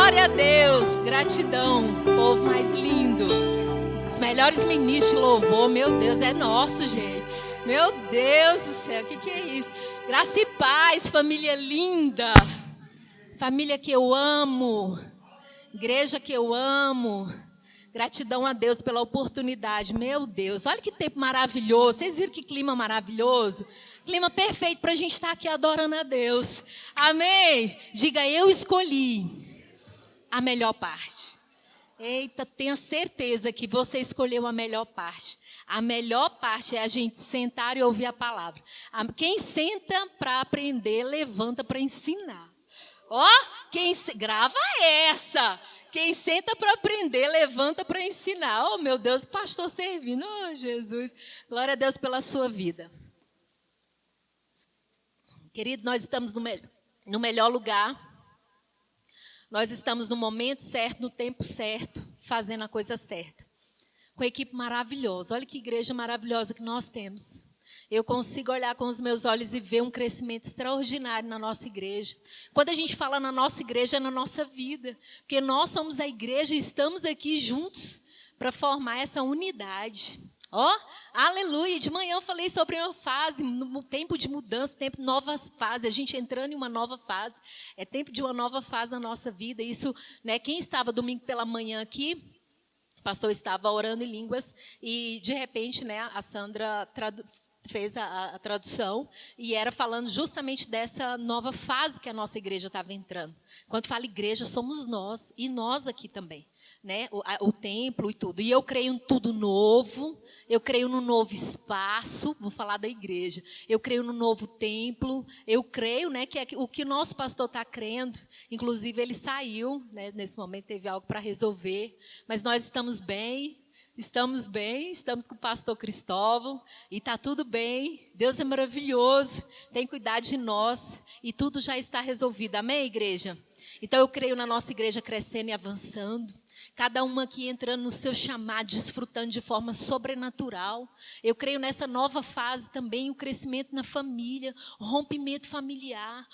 Glória a Deus, gratidão, povo mais lindo. Os melhores ministros de louvor, meu Deus, é nosso, gente. Meu Deus do céu, o que é isso? Graça e paz, família linda. Família que eu amo. Igreja que eu amo. Gratidão a Deus pela oportunidade. Meu Deus, olha que tempo maravilhoso. Vocês viram que clima maravilhoso? Clima perfeito para a gente estar aqui adorando a Deus. Amém? Diga, eu escolhi a melhor parte. Eita, tenha certeza que você escolheu a melhor parte. A melhor parte é a gente sentar e ouvir a palavra. Quem senta para aprender, levanta para ensinar. Ó, grava essa. Quem senta para aprender, levanta para ensinar. Oh, meu Deus, pastor servindo. Oh, Jesus. Glória a Deus pela sua vida. Querido, nós estamos no melhor lugar. Nós estamos no momento certo, no tempo certo, fazendo a coisa certa. Com a equipe maravilhosa. Olha que igreja maravilhosa que nós temos. Eu consigo olhar com os meus olhos e ver um crescimento extraordinário na nossa igreja. Quando a gente fala na nossa igreja, é na nossa vida. Porque nós somos a igreja e estamos aqui juntos para formar essa unidade. Ó, aleluia. De manhã eu falei sobre uma fase, no tempo de mudança, tempo de novas fases. A gente entrando em uma nova fase. É tempo de uma nova fase na nossa vida. Isso, né? Quem estava domingo pela manhã aqui, o pastor estava orando em línguas e, de repente, né, a Sandra fez a tradução e era falando justamente dessa nova fase que a nossa igreja estava entrando. Quando fala igreja, somos nós e nós aqui também, né? O templo e tudo. E eu creio em tudo novo, eu creio no novo espaço, vou falar da igreja. Eu creio no novo templo, eu creio, né, que é o que o nosso pastor está crendo. Inclusive ele saiu, né, nesse momento teve algo para resolver, mas nós estamos bem. Estamos com o pastor Cristóvão e está tudo bem. Deus é maravilhoso, tem cuidado de nós e tudo já está resolvido. Amém, igreja? Então eu creio na nossa igreja crescendo e avançando. Cada uma aqui entrando no seu chamado, desfrutando de forma sobrenatural. Eu creio nessa nova fase também, o crescimento na família, rompimento familiar,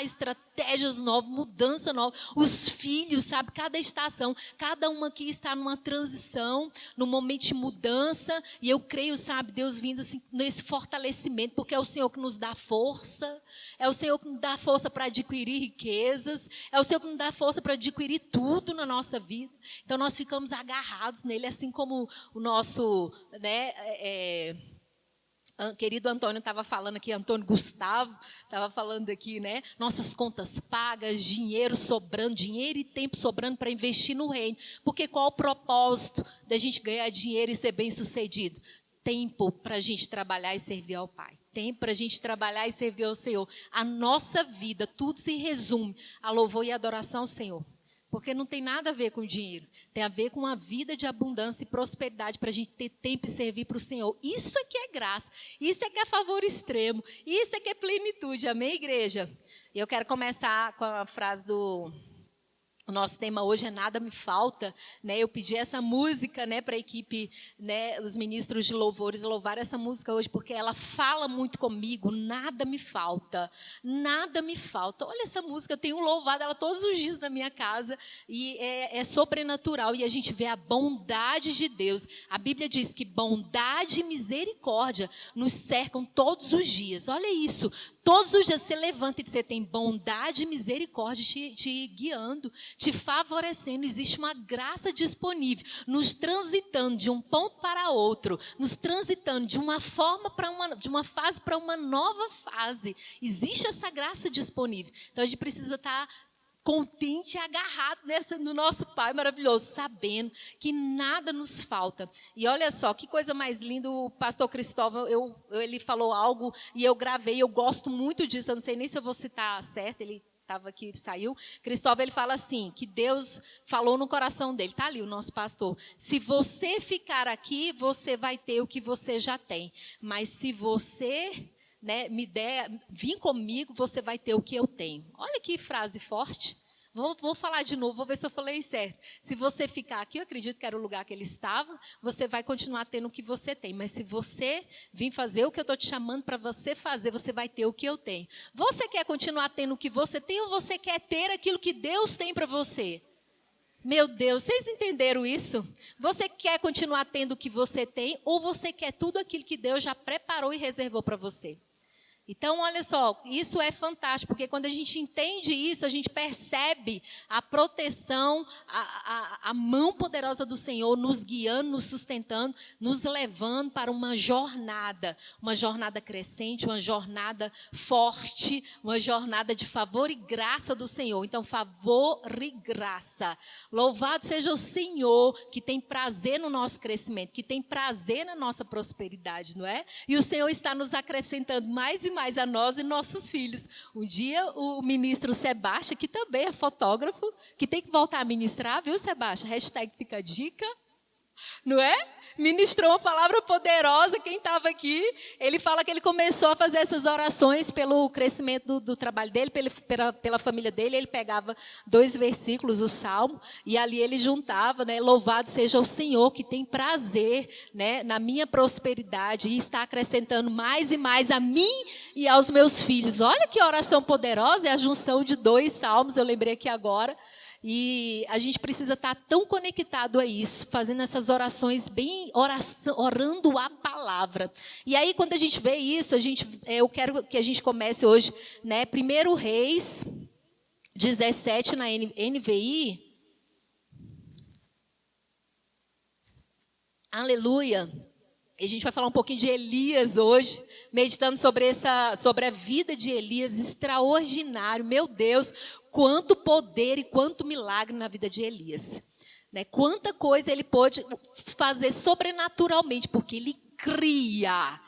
estratégias novas, mudança nova. Os filhos, sabe, cada estação, cada uma aqui está numa transição, num momento de mudança. E eu creio, sabe, Deus vindo assim, nesse fortalecimento, porque é o Senhor que nos dá força, é o Senhor que nos dá força para adquirir riquezas, é o Senhor que nos dá força para adquirir tudo na nossa vida. Então nós ficamos agarrados nele, assim como o nosso, né, querido Antônio estava falando aqui, Antônio Gustavo estava falando aqui, né? Nossas contas pagas, dinheiro sobrando, dinheiro e tempo sobrando para investir no reino. Porque qual o propósito da gente ganhar dinheiro e ser bem-sucedido? Tempo para a gente trabalhar e servir ao Pai. Tempo para a gente trabalhar e servir ao Senhor. A nossa vida, tudo se resume a louvor e adoração ao Senhor. Porque não tem nada a ver com dinheiro. Tem a ver com uma vida de abundância e prosperidade para a gente ter tempo e servir para o Senhor. Isso é que é graça. Isso é que é favor extremo. Isso é que é plenitude. Amém, igreja? E eu quero começar com a frase do... O nosso tema hoje é Nada Me Falta, né? Eu pedi essa música, né, para a equipe, né, os ministros de louvores louvar essa música hoje, porque ela fala muito comigo. Nada me falta, nada me falta. Olha essa música, eu tenho louvado ela todos os dias na minha casa e é sobrenatural e a gente vê a bondade de Deus. A Bíblia diz que bondade e misericórdia nos cercam todos os dias. Olha isso. Todos os dias você levanta e você tem bondade e misericórdia te guiando, te favorecendo. Existe uma graça disponível, nos transitando de um ponto para outro, nos transitando de uma forma de uma fase para uma nova fase. Existe essa graça disponível. Então a gente precisa estar contente e agarrado no nosso Pai maravilhoso, sabendo que nada nos falta. E olha só, que coisa mais linda, o pastor Cristóvão, ele falou algo e eu gravei, eu gosto muito disso, eu não sei nem se eu vou citar certo, ele estava aqui, ele saiu. Cristóvão, ele fala assim, que Deus falou no coração dele, está ali o nosso pastor, se você ficar aqui, você vai ter o que você já tem, mas se você... né, vir comigo, você vai ter o que eu tenho. Olha que frase forte. Vou falar de novo, vou ver se eu falei certo. Se você ficar aqui, eu acredito que era o lugar que ele estava, você vai continuar tendo o que você tem. Mas se você vir fazer o que eu estou te chamando para você fazer, você vai ter o que eu tenho. Você quer continuar tendo o que você tem ou você quer ter aquilo que Deus tem para você? Meu Deus, vocês entenderam isso? Você quer continuar tendo o que você tem ou você quer tudo aquilo que Deus já preparou e reservou para você? Então, olha só, isso é fantástico, porque quando a gente entende isso, a gente percebe a proteção, a mão poderosa do Senhor nos guiando, nos sustentando, nos levando para uma jornada crescente, uma jornada forte, uma jornada de favor e graça do Senhor. Então, favor e graça. Louvado seja o Senhor, que tem prazer no nosso crescimento, que tem prazer na nossa prosperidade, não é? E o Senhor está nos acrescentando mais e mais a nós e nossos filhos. Um dia o ministro Sebastião, que também é fotógrafo, que tem que voltar a ministrar, viu, Sebastião? Hashtag fica a dica, não é? Ministrou uma palavra poderosa, quem estava aqui, ele fala que ele começou a fazer essas orações pelo crescimento do trabalho dele, pela família dele, ele pegava 2 versículos, o Salmo, e ali ele juntava, né, louvado seja o Senhor, que tem prazer, né, na minha prosperidade, e está acrescentando mais e mais a mim e aos meus filhos. Olha que oração poderosa, é a junção de 2 salmos, eu lembrei aqui agora. E a gente precisa estar tão conectado a isso, fazendo essas orações bem, orando a palavra. E aí, quando a gente vê isso, eu quero que a gente comece hoje, né? 1 Reis 17 na NVI. Aleluia. E a gente vai falar um pouquinho de Elias hoje, meditando sobre a vida de Elias, extraordinário. Meu Deus, quanto poder e quanto milagre na vida de Elias. Né? Quanta coisa ele pôde fazer sobrenaturalmente, porque ele cria.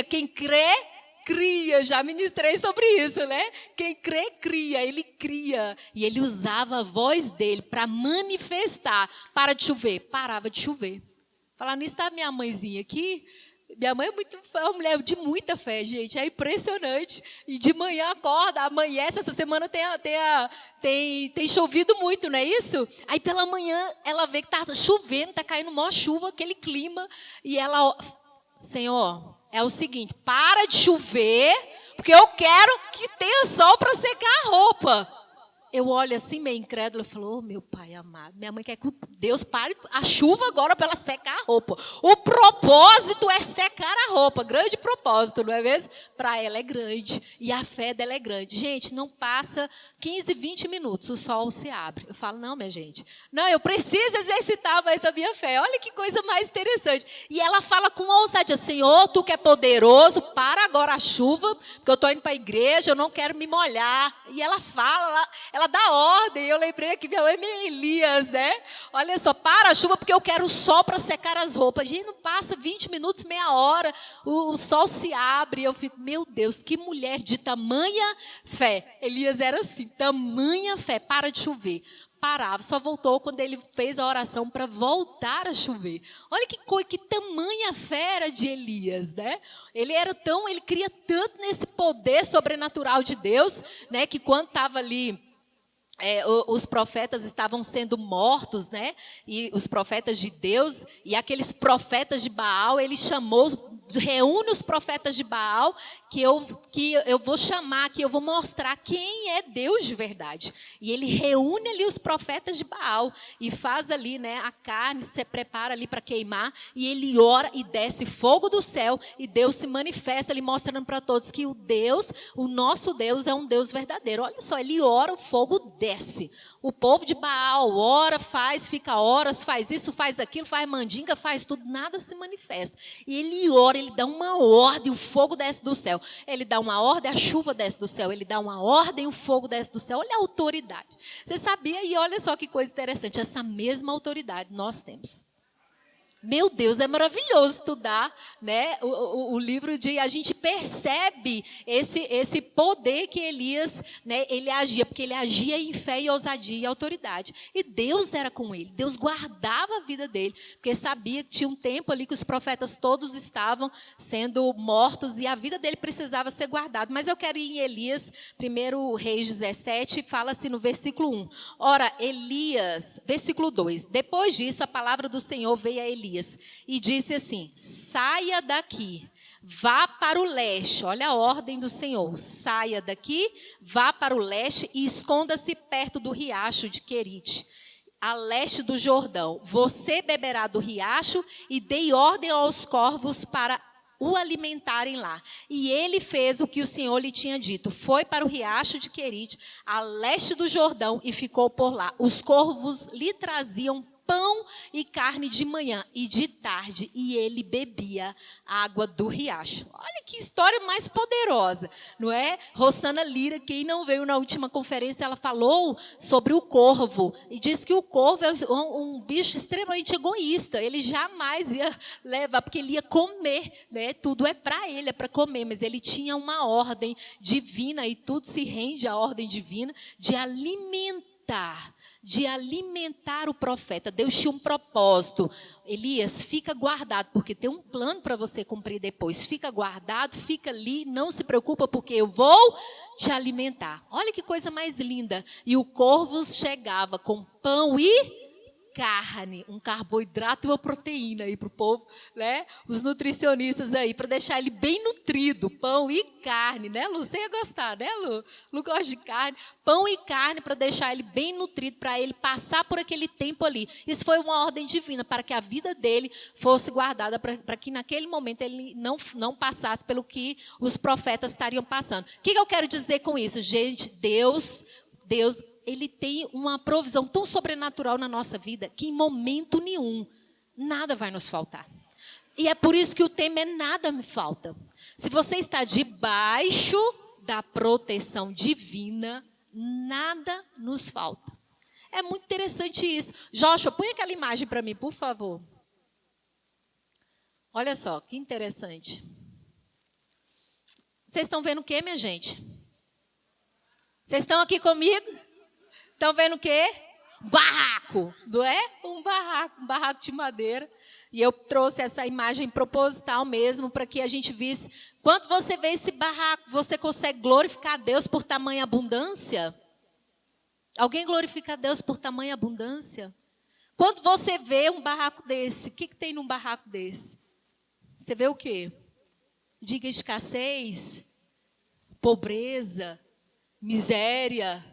Quem crê, cria. Já ministrei sobre isso, né? Quem crê, cria. Ele cria. E ele usava a voz dele para manifestar. Para de chover. Parava de chover. Falar nisso, está minha mãezinha aqui. Minha mãe é uma mulher de muita fé, gente. É impressionante. E de manhã acorda, amanhece. Essa semana tem chovido muito, não é isso? Aí pela manhã ela vê que está chovendo, está caindo maior chuva, aquele clima. E ela, Senhor, é o seguinte, para de chover, porque eu quero que tenha sol para secar a roupa. Eu olho assim, meio incrédula, e falo, oh, meu pai amado, minha mãe quer que Deus pare a chuva agora para ela secar a roupa. O propósito é secar a roupa, grande propósito, não é mesmo? Para ela é grande, e a fé dela é grande. Gente, não passa 15, 20 minutos, o sol se abre. Eu falo, não, minha gente, não, eu preciso exercitar mais a minha fé. Olha que coisa mais interessante. E ela fala com ousadia, Senhor, tu que é poderoso, para agora a chuva, porque eu estou indo para a igreja, eu não quero me molhar. E ela fala, ela dá ordem. Eu lembrei que minha mãe é Elias, né? Olha só, para a chuva porque eu quero o sol para secar as roupas. Gente, não passa 20 minutos, meia hora, o sol se abre. Eu fico, meu Deus, que mulher de tamanha fé. Elias era assim, tamanha fé, para de chover. Parava, só voltou quando ele fez a oração para voltar a chover. Olha que tamanha fé era de Elias, né? Ele cria tanto nesse poder sobrenatural de Deus, né? Que quando estava ali, os profetas estavam sendo mortos, né? E os profetas de Deus e aqueles profetas de Baal, ele chamou, reúne os profetas de Baal, que eu vou chamar, que eu vou mostrar quem é Deus de verdade. E ele reúne ali os profetas de Baal e faz ali, né, a carne, se prepara ali para queimar, e ele ora e desce fogo do céu, e Deus se manifesta ali mostrando para todos que o nosso Deus é um Deus verdadeiro. Olha só, ele ora, o fogo desce. O povo de Baal ora, fica horas, faz isso, faz aquilo, faz mandinga, faz tudo, nada se manifesta. E ele ora, ele dá uma ordem, o fogo desce do céu. Ele dá uma ordem, a chuva desce do céu. Ele dá uma ordem, o fogo desce do céu. Olha a autoridade. Você sabia? E olha só que coisa interessante, essa mesma autoridade nós temos. Meu Deus, é maravilhoso estudar, né, o livro a gente percebe esse poder que Elias, né, ele agia, porque ele agia em fé e ousadia e autoridade. E Deus era com ele, Deus guardava a vida dele, porque sabia que tinha um tempo ali que os profetas todos estavam sendo mortos e a vida dele precisava ser guardada. Mas eu quero ir em Elias, 1 Reis 17, fala assim no versículo 1. Ora, Elias, versículo 2, depois disso a palavra do Senhor veio a Elias e disse assim: saia daqui, vá para o leste. Olha a ordem do Senhor: saia daqui, vá para o leste e esconda-se perto do riacho de Querite, a leste do Jordão. Você beberá do riacho e dei ordem aos corvos para o alimentarem lá. E ele fez o que o Senhor lhe tinha dito. Foi para o riacho de Querite, a leste do Jordão, e ficou por lá. Os corvos lhe traziam pão e carne de manhã e de tarde, e ele bebia água do riacho. Olha que história mais poderosa, não é? Rosana Lira, quem não veio na última conferência, ela falou sobre o corvo, e diz que o corvo é um bicho extremamente egoísta, ele jamais ia levar, porque ele ia comer, né? Tudo é para ele, é para comer, mas ele tinha uma ordem divina, e tudo se rende à ordem divina, de alimentar o profeta. Deus tinha um propósito. Elias, fica guardado, porque tem um plano para você cumprir depois. Fica guardado, fica ali, não se preocupa, porque eu vou te alimentar. Olha que coisa mais linda. E o corvo chegava com pão e carne, um carboidrato e uma proteína aí para o povo, né? Os nutricionistas aí, para deixar ele bem nutrido, pão e carne, né, Lu? Você ia gostar, né, Lu? Lu gosta de carne, pão e carne para deixar ele bem nutrido, para ele passar por aquele tempo ali. Isso foi uma ordem divina, para que a vida dele fosse guardada, para que naquele momento ele não passasse pelo que os profetas estariam passando. O que eu quero dizer com isso? Gente, Deus, ele tem uma provisão tão sobrenatural na nossa vida que em momento nenhum nada vai nos faltar. E é por isso que o tema é nada me falta. Se você está debaixo da proteção divina, nada nos falta. É muito interessante isso. Joshua, põe aquela imagem para mim, por favor. Olha só, que interessante. Vocês estão vendo o quê, minha gente? Vocês estão aqui comigo? Estão vendo o quê? Barraco, não é? Um barraco de madeira. E eu trouxe essa imagem proposital mesmo, para que a gente visse. Quando você vê esse barraco, você consegue glorificar a Deus por tamanha abundância? Alguém glorifica a Deus por tamanha abundância? Quando você vê um barraco desse, o que tem num barraco desse? Você vê o quê? Diga escassez, pobreza, miséria.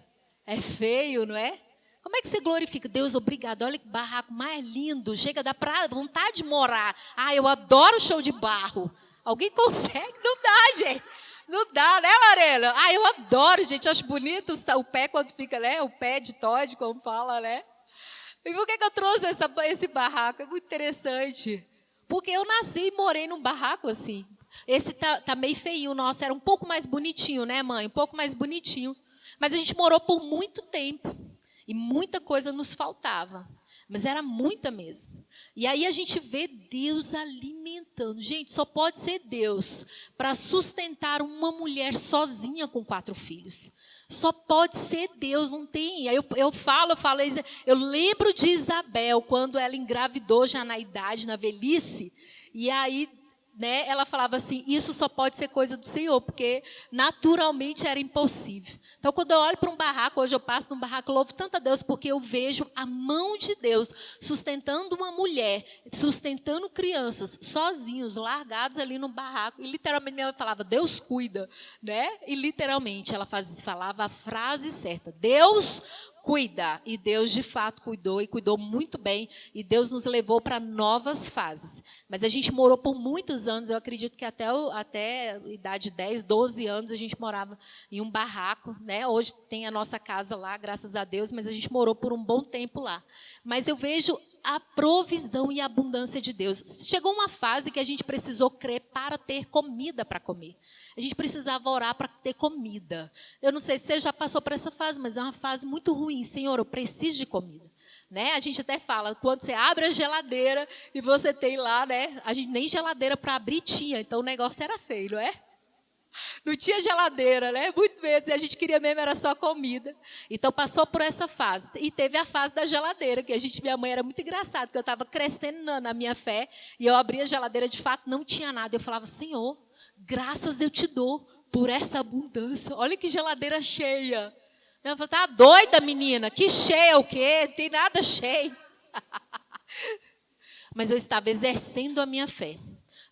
É feio, não é? Como é que você glorifica? Deus, obrigado. Olha que barraco mais lindo. Chega, dá pra vontade de morar. Ah, eu adoro o chão de barro. Alguém consegue? Não dá, gente. Não dá, né, Marela? Ah, eu adoro, gente. Eu acho bonito o pé quando fica, né? O pé de Todd, como fala, né? E por que eu trouxe esse barraco? É muito interessante. Porque eu nasci e morei num barraco assim. Esse tá meio feinho. Nossa, era um pouco mais bonitinho, né, mãe? Um pouco mais bonitinho. Mas a gente morou por muito tempo. E muita coisa nos faltava. Mas era muita mesmo. E aí a gente vê Deus alimentando. Gente, só pode ser Deus para sustentar uma mulher sozinha com 4 filhos. Só pode ser Deus, não tem. Aí eu lembro de Isabel, quando ela engravidou já na idade, na velhice. E aí, né, ela falava assim, isso só pode ser coisa do Senhor, porque naturalmente era impossível. Então, quando eu olho para um barraco, hoje eu passo num barraco, eu louvo tanto a Deus, porque eu vejo a mão de Deus sustentando uma mulher, sustentando crianças, sozinhos, largados ali no barraco. E literalmente minha mãe falava, Deus cuida, né? E literalmente ela falava a frase certa, Deus cuida. E Deus, de fato, cuidou e cuidou muito bem. E Deus nos levou para novas fases. Mas a gente morou por muitos anos. Eu acredito que até a idade de 10, 12 anos, a gente morava em um barraco, né? Hoje tem a nossa casa lá, graças a Deus. Mas a gente morou por um bom tempo lá. Mas eu vejo a provisão e a abundância de Deus. Chegou uma fase que a gente precisou crer para ter comida para comer. A gente precisava orar para ter comida. Eu não sei se você já passou por essa fase, mas é uma fase muito ruim. Senhor, eu preciso de comida. né? A gente até fala, quando você abre a geladeira e você tem lá, né? A gente nem geladeira para abrir tinha, então o negócio era feio, não é? Não tinha geladeira, né? Muito menos. E a gente queria mesmo, era só comida. Então, passou por essa fase. E teve a fase da geladeira, que minha mãe era muito engraçada, porque eu estava crescendo na minha fé, e eu abria a geladeira, de fato, não tinha nada. Eu falava, Senhor, graças eu te dou por essa abundância. Olha que geladeira cheia. Eu falei, tá doida, menina? Que cheia o quê? Não tem nada cheio. Mas eu estava exercendo a minha fé.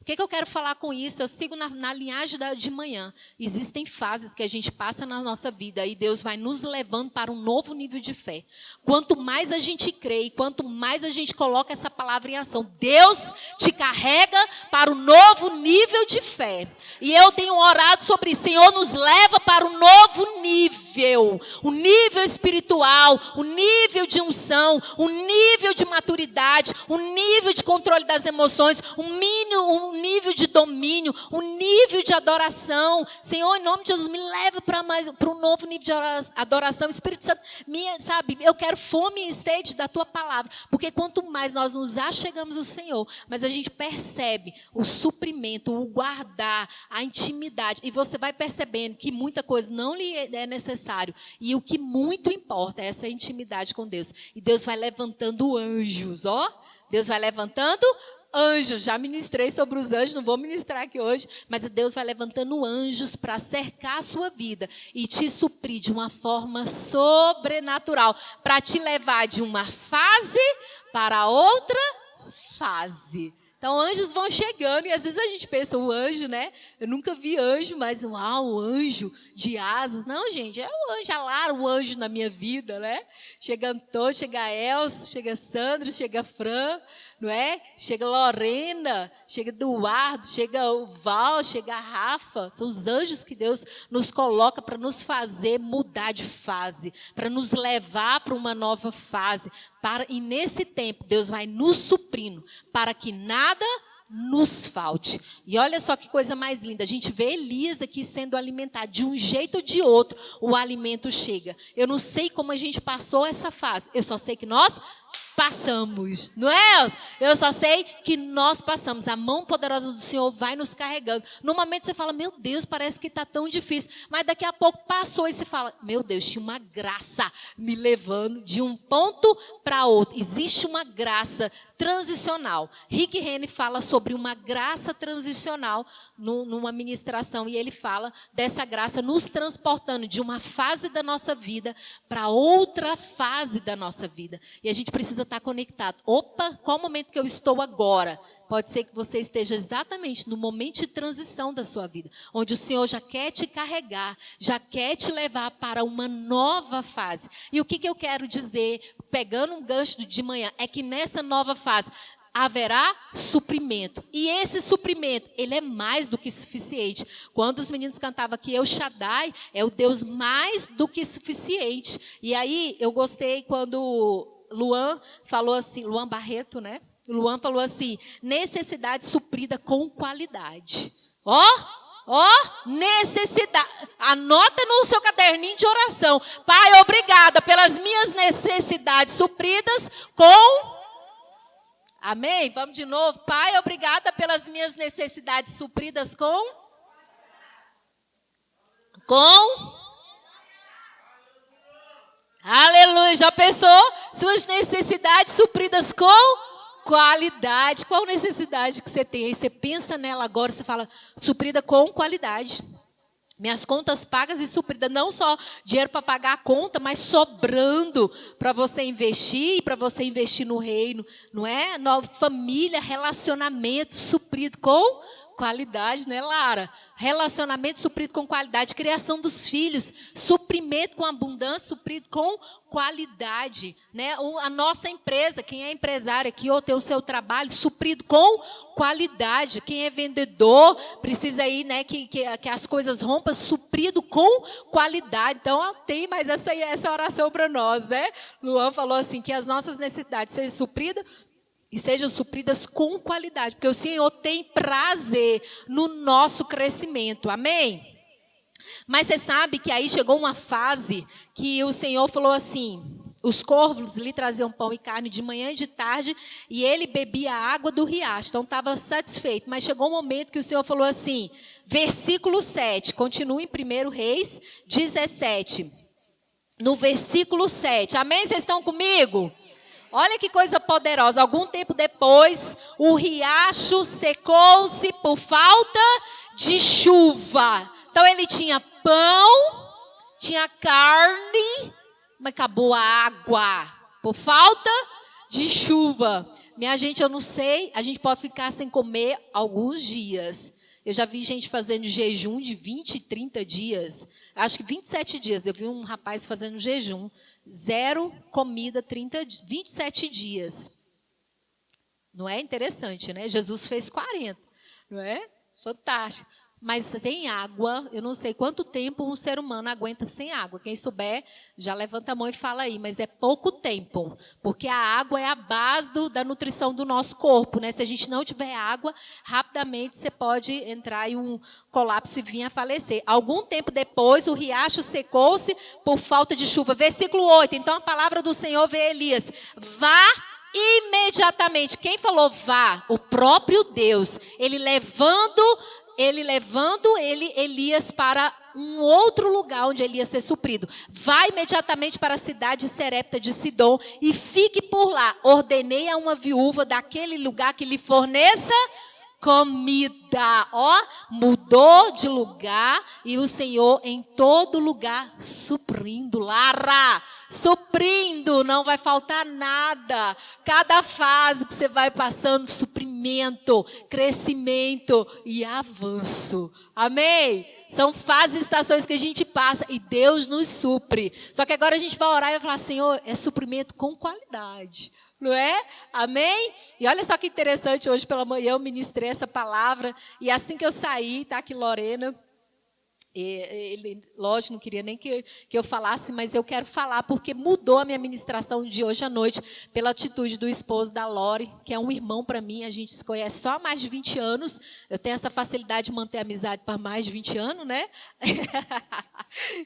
O que eu quero falar com isso? Eu sigo na linhagem de manhã. Existem fases que a gente passa na nossa vida e Deus vai nos levando para um novo nível de fé. Quanto mais a gente crê e quanto mais a gente coloca essa palavra em ação, Deus te carrega para um novo nível de fé. E eu tenho orado sobre isso. Senhor, nos leva para um novo nível. Um nível espiritual, um nível de unção, um nível de maturidade, um nível de controle das emoções, um nível de domínio, um nível de adoração. Senhor, em nome de Jesus, me leva para um novo nível de adoração. Espírito Santo, sabe, eu quero fome e sede da tua palavra, porque quanto mais nós nos achegamos ao Senhor, mas a gente percebe o suprimento, o guardar, a intimidade, e você vai percebendo que muita coisa não lhe é necessário, e o que muito importa é essa intimidade com Deus. E Deus vai levantando anjos, ó, Deus vai levantando anjos. Já ministrei sobre os anjos, não vou ministrar aqui hoje, mas Deus vai levantando anjos para cercar a sua vida e te suprir de uma forma sobrenatural, para te levar de uma fase para outra fase. Então, anjos vão chegando, e às vezes a gente pensa, o anjo, né? Eu nunca vi anjo, mas uau, o anjo de asas. Não, gente, é o anjo, Lara, o anjo na minha vida, né? Chega Antônio, chega a Elcio, chega Sandra, chega a Fran, não é? Chega a Lorena, chega Eduardo, chega o Val, chega a Rafa. São os anjos que Deus nos coloca para nos fazer mudar de fase, para nos levar para uma nova fase. E nesse tempo, Deus vai nos suprindo para que nada nos falte. E olha só que coisa mais linda. A gente vê Elias aqui sendo alimentado. De um jeito ou de outro, o alimento chega. Eu não sei como a gente passou essa fase. Eu só sei que nós passamos, não é? Eu só sei que nós passamos. A mão poderosa do Senhor vai nos carregando. No momento você fala, meu Deus, parece que está tão difícil. Mas daqui a pouco passou e você fala, meu Deus, tinha uma graça me levando de um ponto para outro. Existe uma graça transicional. Rick Renner fala sobre uma graça transicional numa ministração, e ele fala dessa graça nos transportando de uma fase da nossa vida para outra fase da nossa vida. E a gente precisa estar conectado. Opa, qual o momento que eu estou agora? Pode ser que você esteja exatamente no momento de transição da sua vida, onde o Senhor já quer te carregar, já quer te levar para uma nova fase. E o que eu quero dizer, pegando um gancho de manhã, é que nessa nova fase haverá suprimento. E esse suprimento, ele é mais do que suficiente. Quando os meninos cantavam aqui, El Shaddai é o Deus mais do que suficiente. E aí, eu gostei quando Luan falou assim, Luan Barreto, né? Luan falou assim, necessidade suprida com qualidade. Necessidade. Anota no seu caderninho de oração. Pai, obrigada pelas minhas necessidades supridas com... Amém? Vamos de novo. Pai, obrigada pelas minhas necessidades supridas com... Aleluia. Já pensou? Suas necessidades supridas com... qualidade. Qual necessidade que você tem? Aí você pensa nela agora, você fala, suprida com qualidade. Minhas contas pagas e supridas, não só dinheiro para pagar a conta, mas sobrando para você investir, para você investir no reino, não é? Família, relacionamento suprido com qualidade, né, Lara? Relacionamento suprido com qualidade, criação dos filhos, suprimento com abundância, suprido com qualidade, né? A nossa empresa, quem é empresário aqui ou tem o seu trabalho, suprido com qualidade. Quem é vendedor, precisa aí, né, que as coisas rompam, suprido com qualidade. Então, tem mais essa oração para nós, né? Luan falou assim, que as nossas necessidades sejam supridas, e sejam supridas com qualidade, porque o Senhor tem prazer no nosso crescimento, amém? Mas você sabe que aí chegou uma fase que o Senhor falou assim, Os corvos lhe traziam pão e carne de manhã e de tarde, e ele bebia a água do riacho. Então estava satisfeito. Mas chegou um momento que o Senhor falou assim, versículo 7, continua em 1 Reis 17. No versículo 7. Amém? Vocês estão comigo? Olha que coisa poderosa. Algum tempo depois, o riacho secou-se por falta de chuva. Então ele tinha pão, tinha carne, mas acabou a água por falta de chuva. Minha gente, eu não sei, a gente pode ficar sem comer alguns dias. Eu já vi gente fazendo jejum de 20, 30 dias. Acho que 27 dias. Eu vi um rapaz fazendo jejum. 0 comida, 27 dias. Não é interessante, né? Jesus fez 40. Não é? Fantástico. Mas sem água, eu não sei quanto tempo um ser humano aguenta sem água. Quem souber, já levanta a mão e fala aí. Mas é pouco tempo. Porque a água é a base da nutrição do nosso corpo, né? Se a gente não tiver água, rapidamente você pode entrar em um colapso e vir a falecer. Algum tempo depois, o riacho secou-se por falta de chuva. Versículo 8. Então, a palavra do Senhor veio a Elias. Vá imediatamente. Quem falou vá? O próprio Deus. Ele levando Elias para um outro lugar onde ele ia ser suprido. Vá imediatamente para a cidade de Serepta de Sidom e fique por lá. Ordenei a uma viúva daquele lugar que lhe forneça comida. Ó, mudou de lugar e o Senhor em todo lugar suprindo. Lara, suprindo, não vai faltar nada. Cada fase que você vai passando, suprimento, crescimento e avanço. Amém? São fases e estações que a gente passa e Deus nos supre. Só que agora a gente vai orar e vai falar, Senhor, é suprimento com qualidade. Não é? Amém? E olha só que interessante, hoje pela manhã eu ministrei essa palavra e assim que eu saí, tá aqui Lorena, ele, lógico, não queria nem que eu falasse, mas eu quero falar porque mudou a minha ministração de hoje à noite pela atitude do esposo da Lori, que é um irmão para mim, a gente se conhece só há mais de 20 anos, eu tenho essa facilidade de manter a amizade por mais de 20 anos, né?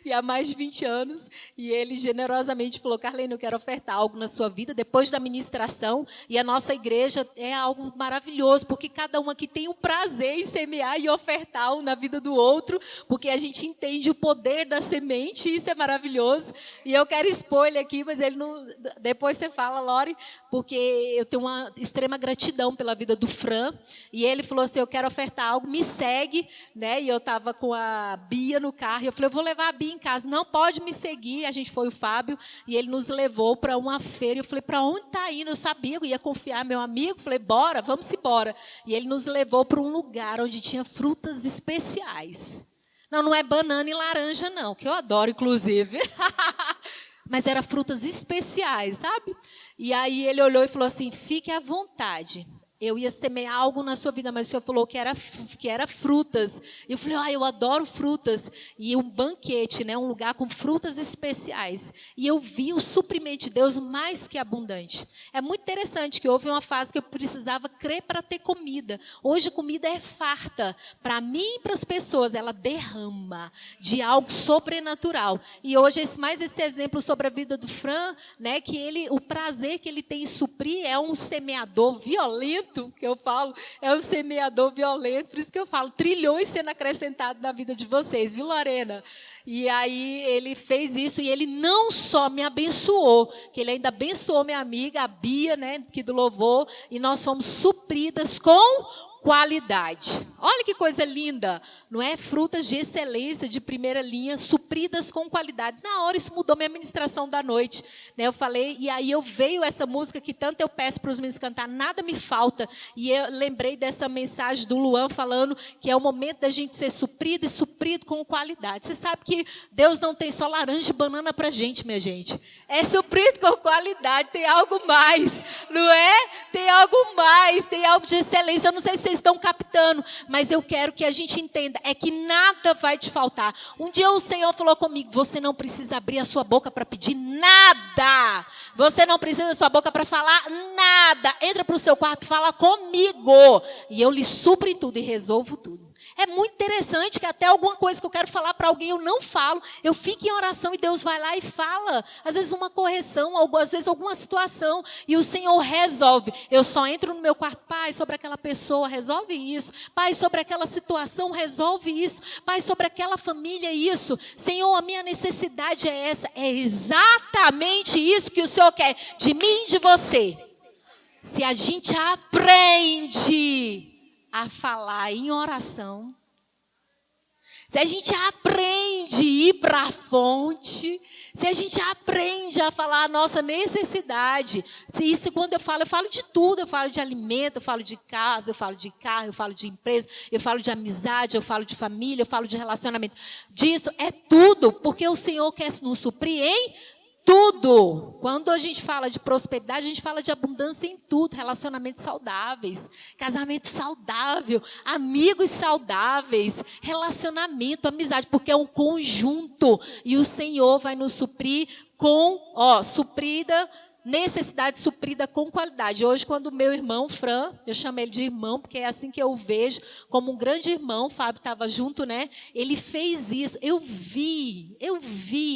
E há mais de 20 anos, e ele generosamente falou, Carlene, eu quero ofertar algo na sua vida, depois da ministração, e a nossa igreja é algo maravilhoso, porque cada um aqui tem o prazer em semear e ofertar um na vida do outro, porque a gente entende o poder da semente, isso é maravilhoso. E eu quero expor ele aqui, mas ele não. Depois você fala, Lori, porque eu tenho uma extrema gratidão pela vida do Fran. E ele falou assim: eu quero ofertar algo, me segue, né? E eu estava com a Bia no carro. E eu falei, eu vou levar a Bia em casa. Não, pode me seguir. A gente foi o Fábio, e ele nos levou para uma feira. Eu falei, para onde está indo? Eu sabia, eu ia confiar meu amigo. Falei, bora, vamos embora. E ele nos levou para um lugar onde tinha frutas especiais. Não, não é banana e laranja, não, que eu adoro, inclusive. Mas eram frutas especiais, sabe? E aí ele olhou e falou assim, fique à vontade. Eu ia semear algo na sua vida, mas o Senhor falou que era frutas. E eu falei, eu adoro frutas. E um banquete, né, um lugar com frutas especiais. E eu vi o suprimento de Deus mais que abundante. É muito interessante que houve uma fase que eu precisava crer para ter comida. Hoje a comida é farta. Para mim e para as pessoas, ela derrama de algo sobrenatural. E hoje, mais esse exemplo sobre a vida do Fran, né, que o prazer que ele tem em suprir é um semeador violento, que eu falo, é um semeador violento, por isso que eu falo, trilhões sendo acrescentados na vida de vocês, viu, Lorena? E aí ele fez isso, e ele não só me abençoou, que ele ainda abençoou minha amiga, a Bia, né, que do louvor, e nós fomos supridas com qualidade. Olha que coisa linda, não é? Frutas de excelência, de primeira linha, supridas com qualidade. Na hora isso mudou minha ministração da noite, né? Eu falei, e aí veio essa música que tanto eu peço para os meninos cantar, nada me falta. E eu lembrei dessa mensagem do Luan falando que é o momento da gente ser suprido e suprido com qualidade. Você sabe que Deus não tem só laranja e banana para gente, minha gente. É suprido com qualidade, tem algo mais, não é? Tem algo mais, tem algo de excelência. Eu não sei se vocês estão captando, mas eu quero que a gente entenda, é que nada vai te faltar. Um dia o Senhor falou comigo, você não precisa abrir a sua boca para pedir nada. Você não precisa da sua boca para falar nada. Entra para o seu quarto e fala comigo. E eu lhe supro em tudo e resolvo tudo. É muito interessante que até alguma coisa que eu quero falar para alguém, eu não falo. Eu fico em oração e Deus vai lá e fala. Às vezes uma correção, às vezes alguma situação. E o Senhor resolve. Eu só entro no meu quarto, Pai, sobre aquela pessoa, resolve isso. Pai, sobre aquela situação, resolve isso. Pai, sobre aquela família, isso. Senhor, a minha necessidade é essa. É exatamente isso que o Senhor quer de mim e de você. Se a gente aprende a falar em oração, se a gente aprende a ir para a fonte, se a gente aprende a falar a nossa necessidade, se isso quando eu falo de tudo, eu falo de alimento, eu falo de casa, eu falo de carro, eu falo de empresa, eu falo de amizade, eu falo de família, eu falo de relacionamento, disso é tudo, porque o Senhor quer nos suprir em tudo. Quando a gente fala de prosperidade, a gente fala de abundância em tudo. Relacionamentos saudáveis, casamento saudável, amigos saudáveis, relacionamento, amizade, porque é um conjunto. E o Senhor vai nos suprir com, necessidade suprida com qualidade. Hoje, quando o meu irmão, Fran, eu chamo ele de irmão, porque é assim que eu o vejo, como um grande irmão, o Fábio estava junto, né? Ele fez isso, eu vi,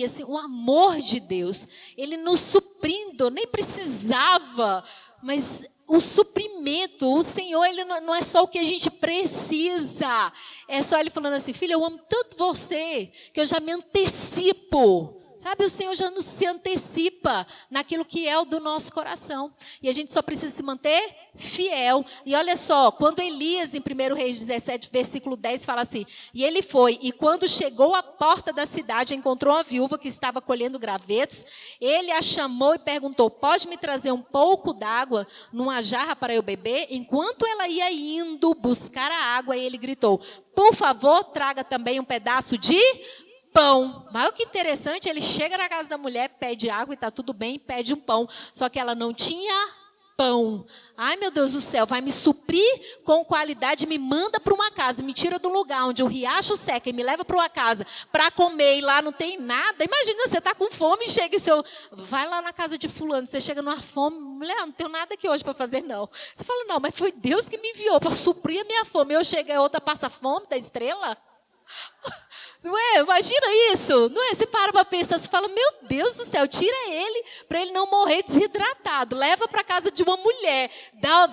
assim, o amor de Deus, ele nos suprindo, nem precisava, mas o suprimento, o Senhor, ele não é só o que a gente precisa, é só ele falando assim, filha, eu amo tanto você, que eu já me antecipo. Sabe, o Senhor já se antecipa naquilo que é o do nosso coração. E a gente só precisa se manter fiel. E olha só, quando Elias, em 1 Reis 17, versículo 10, fala assim, e ele foi, e quando chegou à porta da cidade, encontrou uma viúva que estava colhendo gravetos, ele a chamou e perguntou, pode me trazer um pouco d'água numa jarra para eu beber? Enquanto ela ia indo buscar a água, ele gritou, por favor, traga também um pedaço de pão. Mas o que interessante, ele chega na casa da mulher, pede água e está tudo bem, pede um pão. Só que ela não tinha pão. Ai, meu Deus do céu, vai me suprir com qualidade, me manda para uma casa, me tira do lugar onde o riacho seca e me leva para uma casa para comer e lá não tem nada. Imagina, você está com fome e chega e seu... Vai lá na casa de fulano, você chega numa fome, mulher, não tenho nada aqui hoje para fazer, não. Você fala, não, mas foi Deus que me enviou para suprir a minha fome. Eu chego e a outra passa fome da estrela? Não é? Imagina isso. Não é? Você para pensar, você fala, meu Deus do céu, tira ele para ele não morrer desidratado. Leva para a casa de uma mulher.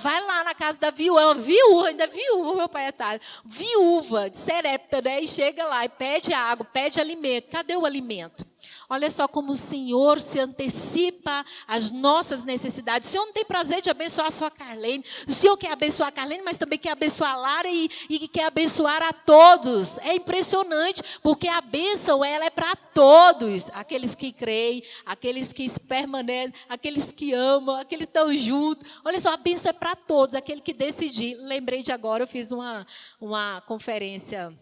Vai lá na casa da viúva, ainda viúva, meu pai é tarde. Viúva de Serepta, né? E chega lá e pede água, pede alimento. Cadê o alimento? Olha só como o Senhor se antecipa às nossas necessidades. O Senhor não tem prazer de abençoar a sua Carlene. O Senhor quer abençoar a Carlene, mas também quer abençoar a Lara e quer abençoar a todos. É impressionante, porque a bênção ela é para todos. Aqueles que creem, aqueles que permanecem, aqueles que amam, aqueles que estão juntos. Olha só, a bênção é para todos. Aquele que decidir. Lembrei de agora, eu fiz uma conferência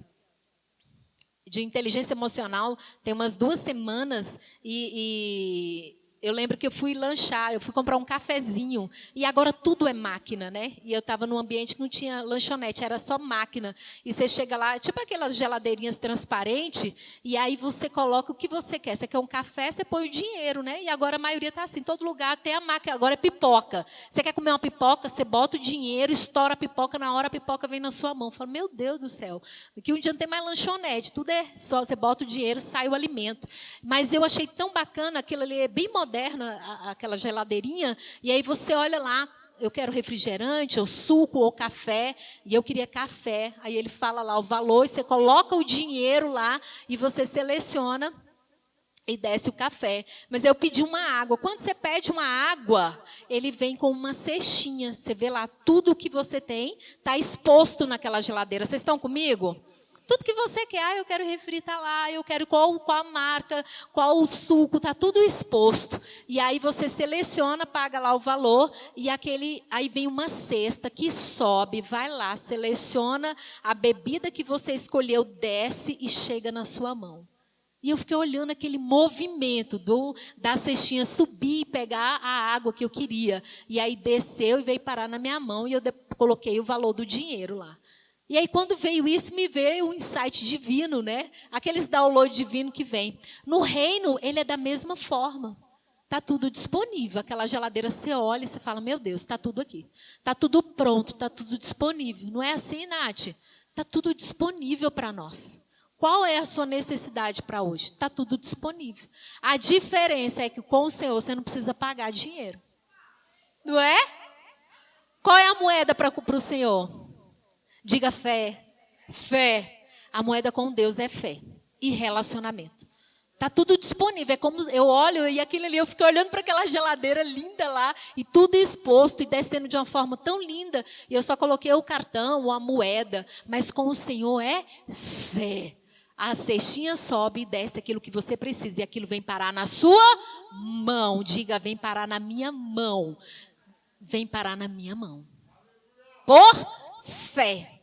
de inteligência emocional, tem umas 2 semanas, e eu lembro que eu fui lanchar, eu fui comprar um cafezinho, e agora tudo é máquina, né? E eu estava num ambiente que não tinha lanchonete, era só máquina. E você chega lá, tipo aquelas geladeirinhas transparentes, e aí você coloca o que você quer. Você quer um café, você põe o dinheiro, né? E agora a maioria está assim, todo lugar tem a máquina, agora é pipoca. Você quer comer uma pipoca, você bota o dinheiro, estoura a pipoca, na hora a pipoca vem na sua mão. Fala, meu Deus do céu, daqui um dia não tem mais lanchonete, tudo é só, você bota o dinheiro, sai o alimento. Mas eu achei tão bacana, aquilo ali é bem moderna, aquela geladeirinha, e aí você olha lá, eu quero refrigerante, ou suco, ou café, e eu queria café. Aí ele fala lá o valor, e você coloca o dinheiro lá, e você seleciona e desce o café. Mas eu pedi uma água. Quando você pede uma água, ele vem com uma cestinha. Você vê lá, tudo o que você tem está exposto naquela geladeira. Vocês estão comigo? Tudo que você quer, eu quero refri, está lá, eu quero qual a marca, qual o suco, está tudo exposto. E aí você seleciona, paga lá o valor, e aí vem uma cesta que sobe, vai lá, seleciona a bebida que você escolheu, desce e chega na sua mão. E eu fiquei olhando aquele movimento da cestinha subir e pegar a água que eu queria. E aí desceu e veio parar na minha mão, e eu coloquei o valor do dinheiro lá. E aí, quando veio isso, me veio um insight divino, né? Aqueles download divino que vem. No reino, ele é da mesma forma. Está tudo disponível. Aquela geladeira, você olha e você fala, meu Deus, está tudo aqui. Está tudo pronto, está tudo disponível. Não é assim, Nath? Está tudo disponível para nós. Qual é a sua necessidade para hoje? Está tudo disponível. A diferença é que com o Senhor você não precisa pagar dinheiro. Não é? Qual é a moeda para o Senhor? Diga fé. Fé. A moeda com Deus é fé e relacionamento. Está tudo disponível. É como eu olho e aquilo ali, eu fico olhando para aquela geladeira linda lá e tudo exposto e descendo de uma forma tão linda. E eu só coloquei o cartão ou a moeda. Mas com o Senhor é fé. A cestinha sobe e desce aquilo que você precisa. E aquilo vem parar na sua mão. Diga, vem parar na minha mão. Vem parar na minha mão. Por fé.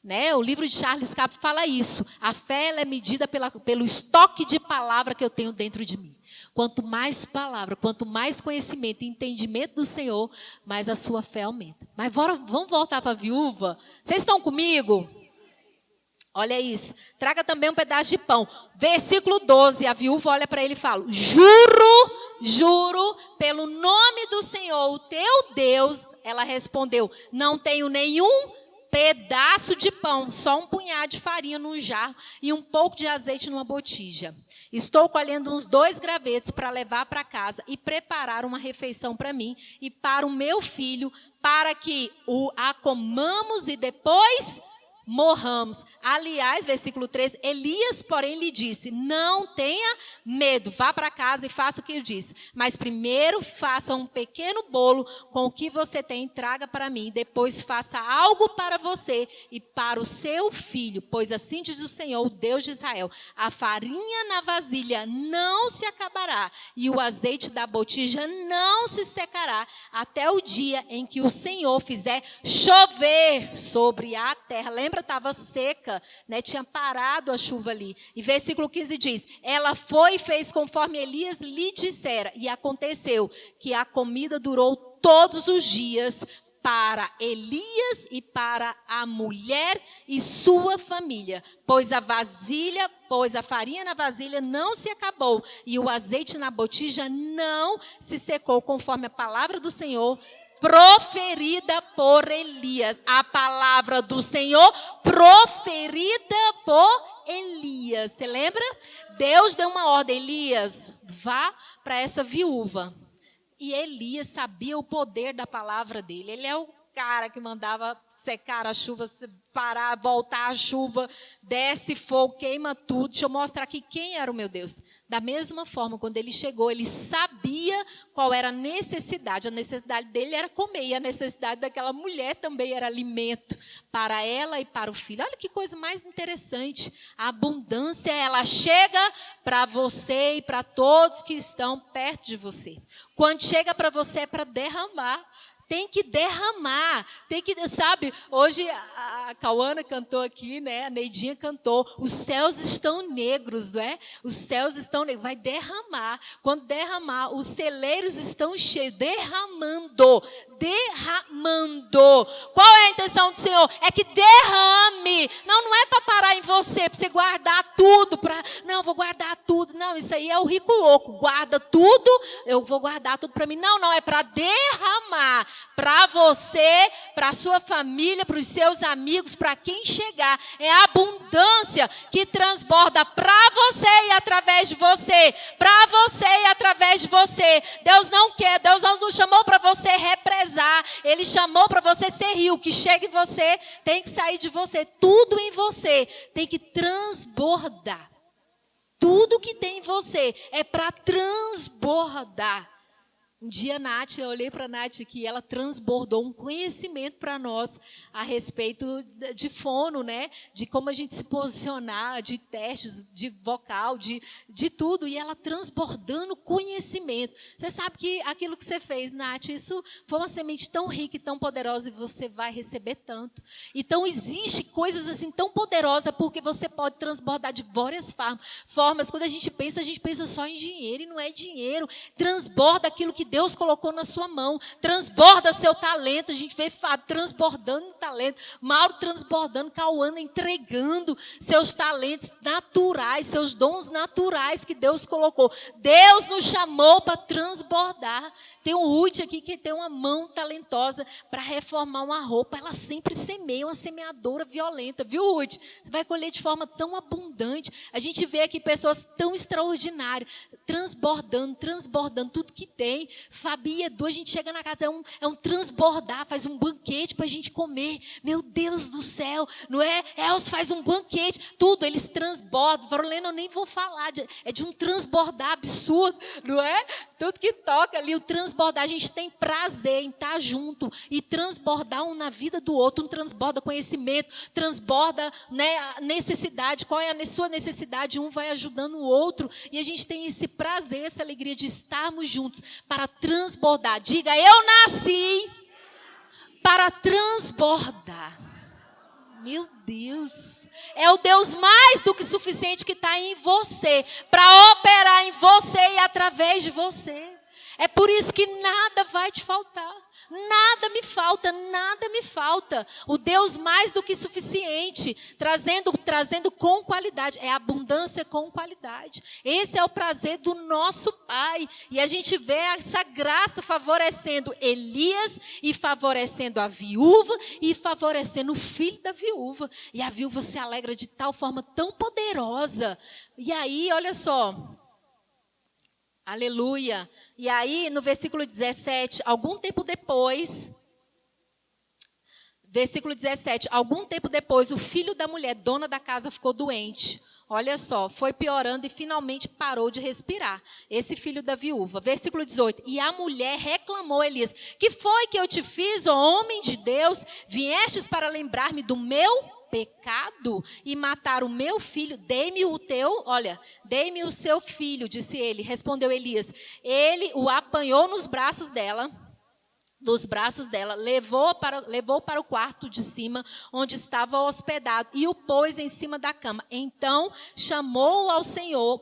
Né? O livro de Charles Capps fala isso. A fé ela é medida pelo estoque de palavra que eu tenho dentro de mim. Quanto mais palavra, quanto mais conhecimento e entendimento do Senhor, mais a sua fé aumenta. Mas vamos voltar para a viúva? Vocês estão comigo? Olha isso. Traga também um pedaço de pão. Versículo 12. A viúva olha para ele e fala: juro, pelo nome do Senhor, o teu Deus. Ela respondeu: não tenho nenhum pedaço de pão, só um punhado de farinha num jarro e um pouco de azeite numa botija. Estou colhendo uns 2 gravetos para levar para casa e preparar uma refeição para mim e para o meu filho, para que a comamos e depois morramos. Aliás, versículo 13, Elias, porém, lhe disse: não tenha medo, vá para casa e faça o que eu disse. Mas primeiro faça um pequeno bolo com o que você tem e traga para mim. Depois faça algo para você e para o seu filho. Pois assim diz o Senhor, o Deus de Israel: a farinha na vasilha não se acabará e o azeite da botija não se secará até o dia em que o Senhor fizer chover sobre a terra. Lembra? Estava seca, né? Tinha parado a chuva ali. E versículo 15 diz: ela foi e fez conforme Elias lhe dissera. E aconteceu que a comida durou todos os dias para Elias e para a mulher e sua família. Pois a farinha na vasilha não se acabou e o azeite na botija não se secou, conforme a palavra do Senhor proferida por Elias. A palavra do Senhor proferida por Elias. Você lembra? Deus deu uma ordem: Elias, vá para essa viúva. E Elias sabia o poder da palavra dele. Ele é o cara que mandava secar a chuva, parar, voltar a chuva, desce fogo, queima tudo. Deixa eu mostrar aqui quem era o meu Deus. Da mesma forma, quando ele chegou, ele sabia qual era a necessidade. A necessidade dele era comer, e a necessidade daquela mulher também era alimento para ela e para o filho. Olha que coisa mais interessante. A abundância, ela chega para você e para todos que estão perto de você. Quando chega para você é para derramar. Tem que derramar, sabe, hoje a Cauana cantou aqui, né? A Neidinha cantou, os céus estão negros, não é? Os céus estão negros, vai derramar. Quando derramar, os celeiros estão cheios, derramando. Qual é a intenção do Senhor? É que derrame. Não é para parar em você, para você guardar tudo. Não, vou guardar tudo. Não, isso aí é o rico louco. Guarda tudo, eu vou guardar tudo para mim. Não, é para derramar. Para você, para a sua família, para os seus amigos, para quem chegar. É a abundância que transborda para você e através de você. Para você e através de você. Deus não nos chamou para você represar. Ele chamou para você ser rio. O que chega em você tem que sair de você. Tudo em você tem que transbordar. Tudo que tem em você é para transbordar. Um dia, Nath, eu olhei para a Nath aqui, ela transbordou um conhecimento para nós a respeito de fono, né? De como a gente se posicionar, de testes, de vocal, de tudo. E ela transbordando conhecimento. Você sabe que aquilo que você fez, Nath, isso foi uma semente tão rica e tão poderosa e você vai receber tanto. Então, existe coisas assim tão poderosas porque você pode transbordar de várias formas. Quando a gente pensa só em dinheiro e não é dinheiro. Transborda aquilo que Deus colocou na sua mão. Transborda seu talento. A gente vê Fábio transbordando talento, Mauro transbordando, Cauana entregando seus talentos naturais, seus dons naturais que Deus colocou. Deus nos chamou para transbordar. Tem um Ruth aqui que tem uma mão talentosa para reformar uma roupa. Ela sempre semeia, uma semeadora violenta, viu, Ruth? Você vai colher de forma tão abundante. A gente vê aqui pessoas tão extraordinárias, transbordando tudo que tem. Fabi e Edu, a gente chega na casa, é um transbordar, faz um banquete para a gente comer. Meu Deus do céu, não é? Elcio faz um banquete, tudo, eles transbordam. Varolena, eu nem vou falar, é de um transbordar absurdo, não é? Tudo que toca ali, o transbordar, a gente tem prazer em estar junto e transbordar um na vida do outro, um transborda conhecimento, transborda, né, a necessidade, qual é a sua necessidade, um vai ajudando o outro, e a gente tem esse prazer, essa alegria de estarmos juntos para transbordar. Diga, eu nasci para transbordar. Meu Deus, é o Deus mais do que suficiente que está em você, para operar em você e através de você. É por isso que nada vai te faltar. Nada me falta, nada me falta. O Deus mais do que suficiente, trazendo com qualidade. É abundância com qualidade. Esse é o prazer do nosso Pai. E a gente vê essa graça favorecendo Elias e favorecendo a viúva e favorecendo o filho da viúva. E a viúva se alegra de tal forma tão poderosa. E aí, olha só. Aleluia. E aí, no versículo 17, algum tempo depois, o filho da mulher, dona da casa, ficou doente. Olha só, foi piorando e finalmente parou de respirar. Esse filho da viúva. Versículo 18. E a mulher reclamou a Elias: que foi que eu te fiz, ó homem de Deus? Viestes para lembrar-me do meu pecado e matar o meu filho? Dei-me o seu filho, disse ele. Respondeu Elias. Ele o apanhou nos braços dela, levou para o quarto de cima, onde estava hospedado, e o pôs em cima da cama. Então clamou ao Senhor: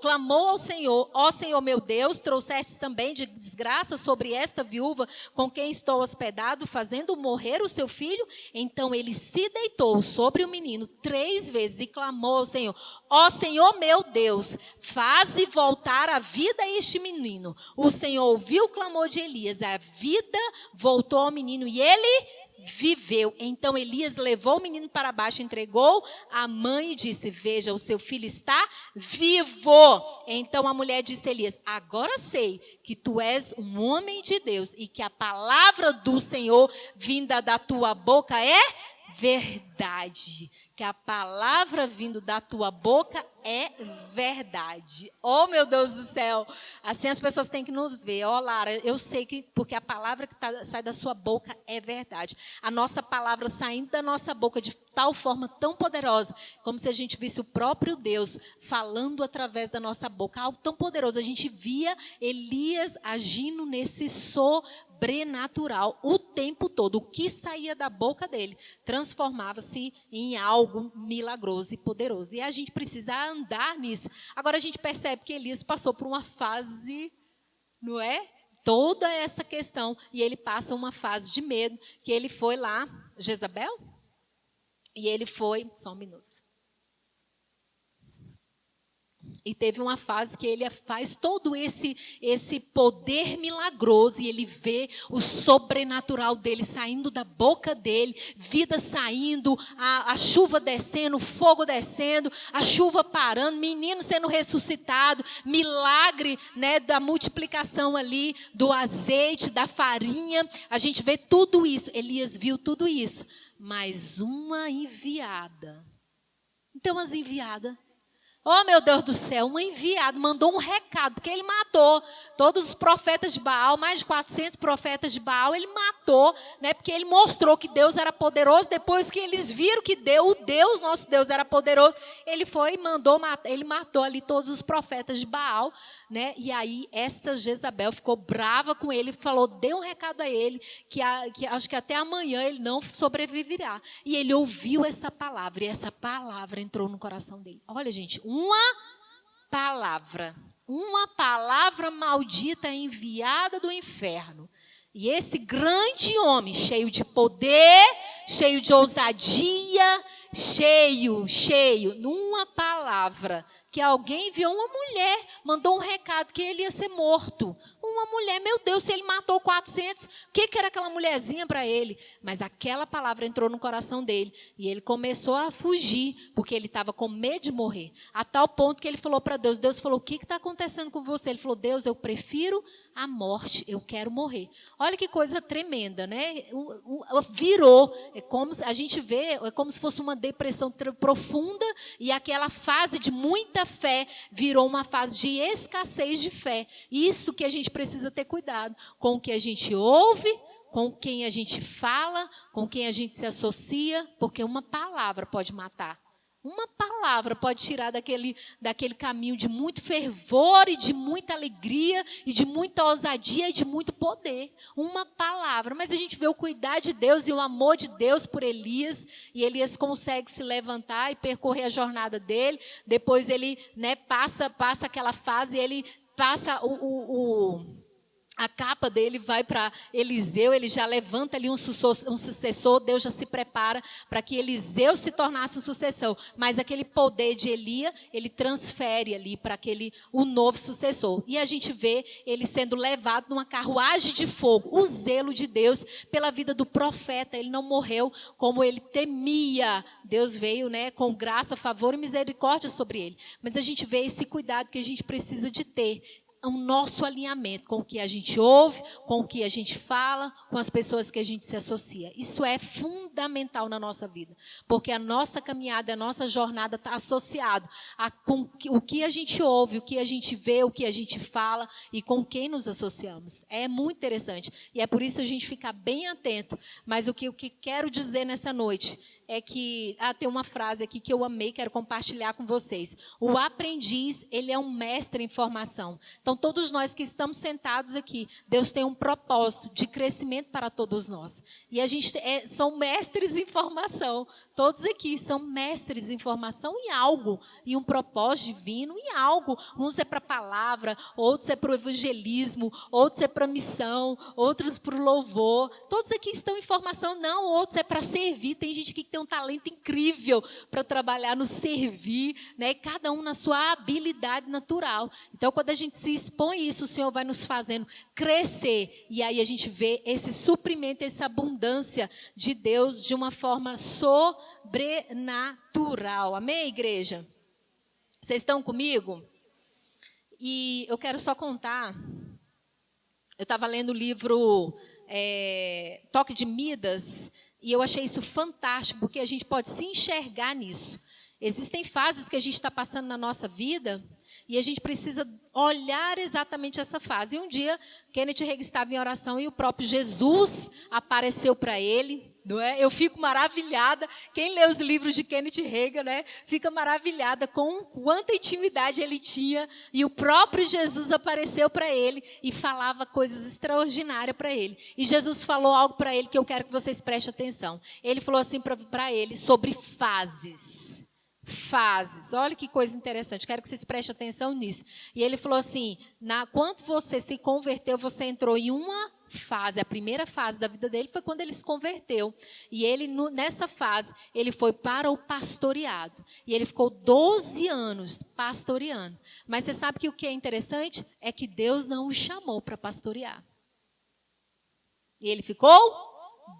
ó Senhor meu Deus, trouxestes também de desgraça sobre esta viúva com quem estou hospedado, fazendo morrer o seu filho? Então ele se deitou sobre o menino 3 vezes e clamou ao Senhor: ó Senhor meu Deus, faze voltar a vida a este menino. O Senhor ouviu o clamor de Elias, a vida voltou ao menino e ele viveu. Então Elias levou o menino para baixo, entregou à mãe e disse: veja, o seu filho está vivo. Então a mulher disse a Elias: agora sei que tu és um homem de Deus e que a palavra do Senhor vinda da tua boca é verdade. Que a palavra vindo da tua boca é verdade. Oh, meu Deus do céu. Assim as pessoas têm que nos ver. Oh, Lara, eu sei que porque a palavra que sai da sua boca é verdade. A nossa palavra saindo da nossa boca de tal forma tão poderosa, como se a gente visse o próprio Deus falando através da nossa boca. Algo tão poderoso. A gente via Elias agindo nesse sobrenatural o tempo todo. O que saía da boca dele transformava-se em algo milagroso e poderoso. E a gente precisa andar nisso. Agora a gente percebe que Elias passou por uma fase, não é? Toda essa questão. E ele passa uma fase de medo, que ele foi lá, Jezabel? E ele foi, só um minuto. E teve uma fase que ele faz todo esse poder milagroso e ele vê o sobrenatural dele saindo da boca dele, vida saindo, a chuva descendo, o fogo descendo, a chuva parando, menino sendo ressuscitado, milagre, né, da multiplicação ali, do azeite, da farinha. A gente vê tudo isso. Elias viu tudo isso. Mas uma enviada. Então, as enviadas. Oh, meu Deus do céu, um enviado mandou um recado, porque ele matou todos os profetas de Baal, mais de 400 profetas de Baal, ele matou, né, porque ele mostrou que Deus era poderoso. Depois que eles viram que nosso Deus era poderoso, ele foi e mandou matar, ele matou ali todos os profetas de Baal, né, e aí essa Jezabel ficou brava com ele, falou, dê um recado a ele, que acho que até amanhã ele não sobreviverá. E ele ouviu essa palavra, e essa palavra entrou no coração dele. Olha, gente, uma palavra Uma palavra maldita enviada do inferno. E esse grande homem, cheio de poder, cheio de ousadia, cheio, numa palavra, que alguém enviou uma mulher, mandou um recado que ele ia ser morto. Uma mulher, meu Deus, se ele matou 400, o que era aquela mulherzinha para ele? Mas aquela palavra entrou no coração dele e ele começou a fugir, porque ele estava com medo de morrer. A tal ponto que ele falou para Deus, Deus falou, o que está acontecendo com você? Ele falou, Deus, eu prefiro a morte, eu quero morrer. Olha que coisa tremenda, né? Virou, é como a gente vê, é como se fosse uma depressão profunda e aquela fase de muita fé virou uma fase de escassez de fé. Isso que a gente precisa ter cuidado com o que a gente ouve, com quem a gente fala, com quem a gente se associa, porque uma palavra pode matar. Uma palavra pode tirar daquele caminho de muito fervor e de muita alegria e de muita ousadia e de muito poder. Uma palavra. Mas a gente vê o cuidado de Deus e o amor de Deus por Elias. E Elias consegue se levantar e percorrer a jornada dele. Depois ele, né, passa aquela fase e ele passa a capa dele, vai para Eliseu, ele já levanta ali um sucessor, Deus já se prepara para que Eliseu se tornasse um sucessor. Mas aquele poder de Elias, ele transfere ali para o novo sucessor. E a gente vê ele sendo levado numa carruagem de fogo. O zelo de Deus pela vida do profeta, ele não morreu como ele temia. Deus veio, né, com graça, favor e misericórdia sobre ele. Mas a gente vê esse cuidado que a gente precisa de ter. O nosso alinhamento com o que a gente ouve, com o que a gente fala, com as pessoas que a gente se associa. Isso é fundamental na nossa vida, porque a nossa caminhada, a nossa jornada está associado com o que a gente ouve, o que a gente vê, o que a gente fala e com quem nos associamos. É muito interessante e é por isso a gente ficar bem atento. Mas o que quero dizer nessa noite é que, tem uma frase aqui que eu amei, quero compartilhar com vocês. O aprendiz, ele é um mestre em formação. Então, todos nós que estamos sentados aqui, Deus tem um propósito de crescimento para todos nós. E a gente são mestres em formação. Todos aqui são mestres em formação em algo, e um propósito divino em algo. Uns é para a palavra, outros é para o evangelismo, outros é para a missão, outros para o louvor. Todos aqui estão em formação, não, outros é para servir. Tem gente que tem um talento incrível para trabalhar no servir, né? Cada um na sua habilidade natural. Então, quando a gente se expõe isso, o Senhor vai nos fazendo crescer. E aí a gente vê esse suprimento, essa abundância de Deus de uma forma sobrenatural. Amém, igreja? Vocês estão comigo? E eu quero só contar. Eu estava lendo o livro Toque de Midas, e eu achei isso fantástico, porque a gente pode se enxergar nisso. Existem fases que a gente está passando na nossa vida e a gente precisa olhar exatamente essa fase. E um dia, Kenneth Hagin estava em oração e o próprio Jesus apareceu para ele. Não é? Eu fico maravilhada, quem lê os livros de Kenneth Hagin, né, fica maravilhada com quanta intimidade ele tinha, e o próprio Jesus apareceu para ele e falava coisas extraordinárias para ele. E Jesus falou algo para ele que eu quero que vocês prestem atenção. Ele falou assim para ele sobre fases. Fases, olha que coisa interessante, quero que vocês prestem atenção nisso. E ele falou assim, quando você se converteu, você entrou em uma fase, a primeira fase da vida dele foi quando ele se converteu. E ele, nessa fase, ele foi para o pastoreado. E ele ficou 12 anos pastoreando. Mas você sabe que o que é interessante é que Deus não o chamou para pastorear. E ele ficou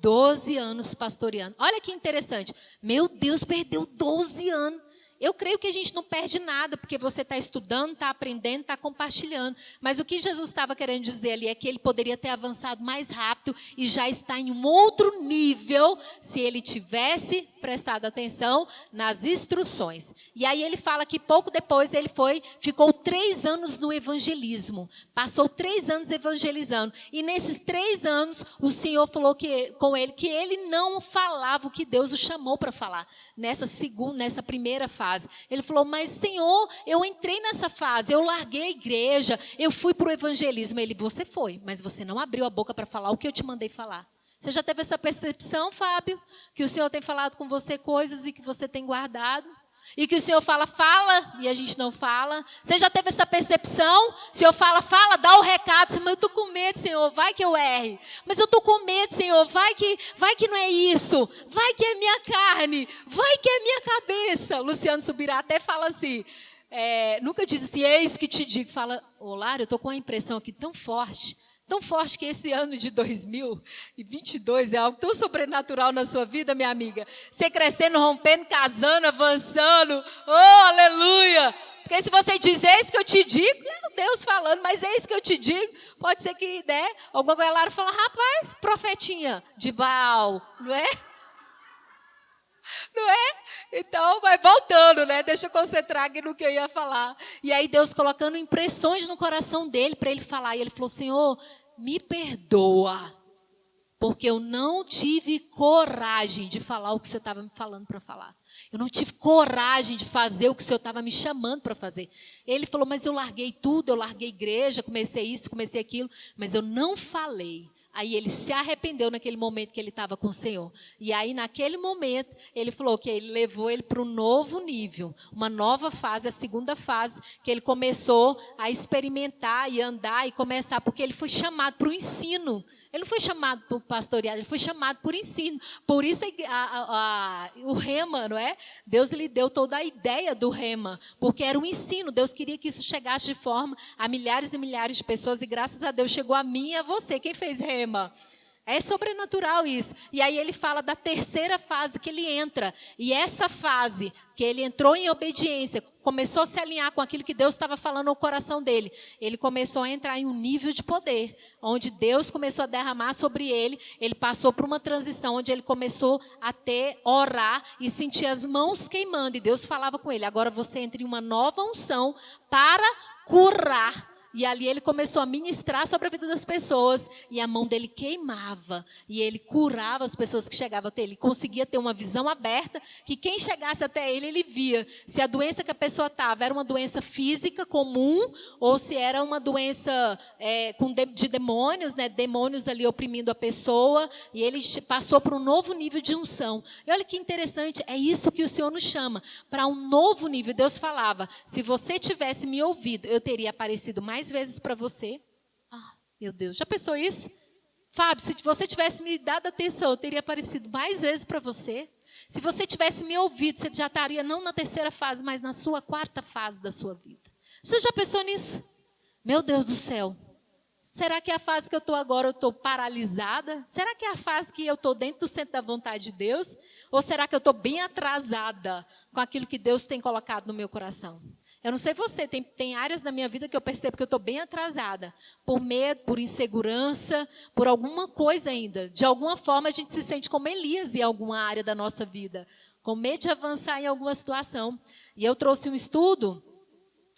12 anos pastoreando. Olha que interessante. Meu Deus, perdeu 12 anos. Eu creio que a gente não perde nada, porque você está estudando, está aprendendo, está compartilhando. Mas o que Jesus estava querendo dizer ali é que ele poderia ter avançado mais rápido e já está em um outro nível se ele tivesse prestado atenção nas instruções. E aí ele fala que pouco depois ele ficou 3 anos no evangelismo. Passou 3 anos evangelizando. E nesses 3 anos o Senhor falou com ele que ele não falava o que Deus o chamou para falar. Nessa primeira fase. Ele falou, mas Senhor, eu entrei nessa fase, eu larguei a igreja, eu fui para o evangelismo. Você foi, mas você não abriu a boca para falar o que eu te mandei falar. Você já teve essa percepção, Fábio? Que o Senhor tem falado com você coisas e que você tem guardado? E que o Senhor fala, e a gente não fala. Você já teve essa percepção? O Senhor fala, dá o recado. Mas eu estou com medo, Senhor, vai que eu erre. Mas eu estou com medo, Senhor, vai que não é isso. Vai que é minha carne, vai que é minha cabeça. Luciano Subirá até fala assim, nunca diz assim, eis que te digo. Fala, Lara, eu estou com uma impressão aqui tão forte que esse ano de 2022 é algo tão sobrenatural na sua vida, minha amiga. Você crescendo, rompendo, casando, avançando. Oh, aleluia! Porque se você diz, eis que eu te digo, é Deus falando, mas eis que eu te digo, pode ser que, né, alguma coisa lá fala, rapaz, profetinha de Baal, não é? Não é? Então, vai voltando, né? Deixa eu concentrar aqui no que eu ia falar. E aí Deus colocando impressões no coração dele para ele falar. E ele falou, Senhor, me perdoa, porque eu não tive coragem de falar o que o Senhor estava me falando para falar. Eu não tive coragem de fazer o que o Senhor estava me chamando para fazer. Ele falou, mas eu larguei tudo, eu larguei igreja, comecei isso, comecei aquilo, mas eu não falei. Aí ele se arrependeu naquele momento que ele estava com o Senhor. E aí, naquele momento, ele falou que ele levou ele para um novo nível, uma nova fase, a segunda fase, que ele começou a experimentar e andar e começar, porque ele foi chamado para o ensino. Ele não foi chamado por pastorear, ele foi chamado por ensino. Por isso o rema, não é? Deus lhe deu toda a ideia do rema, porque era um ensino. Deus queria que isso chegasse de forma a milhares e milhares de pessoas, e graças a Deus chegou a mim e a você. Quem fez rema? É sobrenatural isso. E aí ele fala da terceira fase que ele entra. E essa fase que ele entrou em obediência, começou a se alinhar com aquilo que Deus estava falando no coração dele. Ele começou a entrar em um nível de poder, onde Deus começou a derramar sobre ele. Ele passou por uma transição, onde ele começou a orar e sentir as mãos queimando. E Deus falava com ele, agora você entra em uma nova unção para curar. E ali ele começou a ministrar sobre a vida das pessoas. E a mão dele queimava. E ele curava as pessoas que chegavam até ele. Ele conseguia ter uma visão aberta, que quem chegasse até ele, ele via. Se a doença que a pessoa estava era uma doença física comum, ou se era uma doença de demônios, né? Demônios ali oprimindo a pessoa. E ele passou por um novo nível de unção. E olha que interessante, é isso que o Senhor nos chama. Para um novo nível. Deus falava, se você tivesse me ouvido, eu teria aparecido mais vezes para você. Meu Deus, já pensou isso? Fábio, se você tivesse me dado atenção, eu teria aparecido mais vezes para você. Se você tivesse me ouvido, você já estaria não na terceira fase, mas na sua quarta fase da sua vida. Você já pensou nisso? Meu Deus do céu. Será que é a fase que eu estou agora, eu estou paralisada? Será que é a fase que eu estou dentro do centro da vontade de Deus? Ou será que eu estou bem atrasada com aquilo que Deus tem colocado no meu coração? Eu não sei você, tem áreas da minha vida que eu percebo que eu estou bem atrasada. Por medo, por insegurança, por alguma coisa ainda. De alguma forma a gente se sente como Elias em alguma área da nossa vida. Com medo de avançar em alguma situação. E eu trouxe um estudo.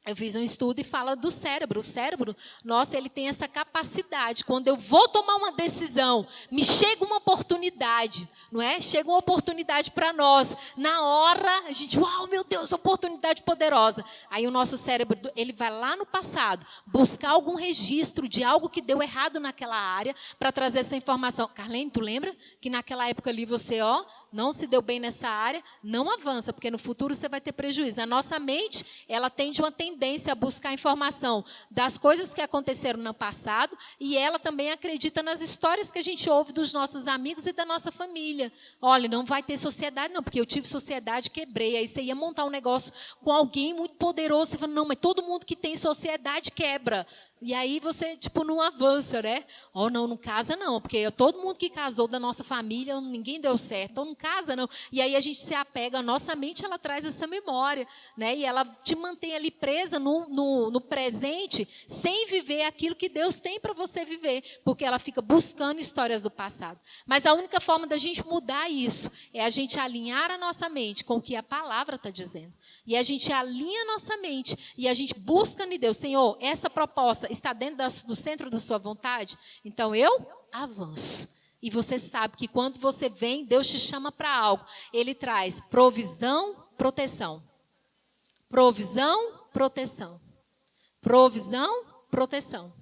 Eu fiz um estudo e fala do cérebro. O cérebro, nossa, ele tem essa capacidade. Quando eu vou tomar uma decisão, me chega uma oportunidade, não é? Chega uma oportunidade para nós. Na hora, a gente, uau, meu Deus, oportunidade poderosa. Aí o nosso cérebro, ele vai lá no passado, buscar algum registro de algo que deu errado naquela área, para trazer essa informação. Carlene, tu lembra que naquela época ali você, não se deu bem nessa área, não avança, porque no futuro você vai ter prejuízo. A nossa mente, ela tende uma tendência a buscar informação das coisas que aconteceram no passado, e ela também acredita nas histórias que a gente ouve dos nossos amigos e da nossa família. Olha, não vai ter sociedade não, porque eu tive sociedade, quebrei. Aí você ia montar um negócio com alguém muito poderoso, você fala, não, mas todo mundo que tem sociedade quebra. E aí você, não avança, né? Não casa não, porque todo mundo que casou da nossa família, ninguém deu certo, então não casa não. E aí a gente se apega, a nossa mente, ela traz essa memória, né? E ela te mantém ali presa no presente, sem viver aquilo que Deus tem para você viver, porque ela fica buscando histórias do passado. Mas a única forma da gente mudar isso, é a gente alinhar a nossa mente com o que a palavra está dizendo. E a gente alinha a nossa mente, e a gente busca em Deus, Senhor, essa proposta está dentro do centro da sua vontade, então eu avanço. E você sabe que quando você vem, Deus te chama para algo. Ele traz provisão, proteção. Provisão, proteção. Provisão, proteção.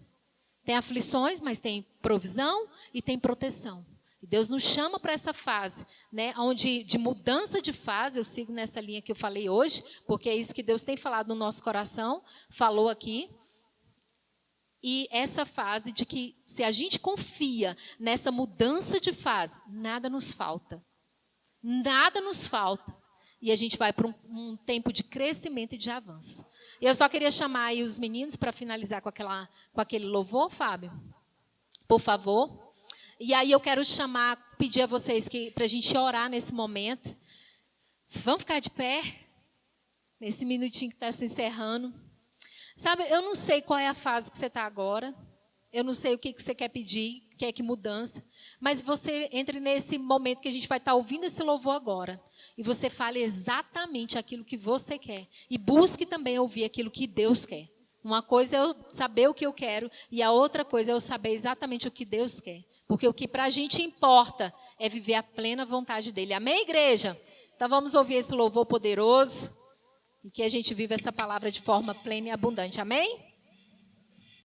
Tem aflições, mas tem provisão e tem proteção. E Deus nos chama para essa fase, né, onde de mudança de fase, eu sigo nessa linha que eu falei hoje, porque é isso que Deus tem falado no nosso coração, falou aqui. E essa fase de que, se a gente confia nessa mudança de fase, nada nos falta. Nada nos falta. E a gente vai para um tempo de crescimento e de avanço. E eu só queria chamar aí os meninos para finalizar com aquele louvor, Fábio. Por favor. E aí eu quero pedir a vocês para a gente orar nesse momento. Vamos ficar de pé? Nesse minutinho que está se encerrando. Sabe, eu não sei qual é a fase que você está agora. Eu não sei o que você quer pedir, que mudança. Mas você entre nesse momento que a gente vai estar ouvindo esse louvor agora. E você fale exatamente aquilo que você quer. E busque também ouvir aquilo que Deus quer. Uma coisa é eu saber o que eu quero. E a outra coisa é eu saber exatamente o que Deus quer. Porque o que para a gente importa é viver a plena vontade dEle. Amém, igreja? Então vamos ouvir esse louvor poderoso. E que a gente viva essa palavra de forma plena e abundante. Amém?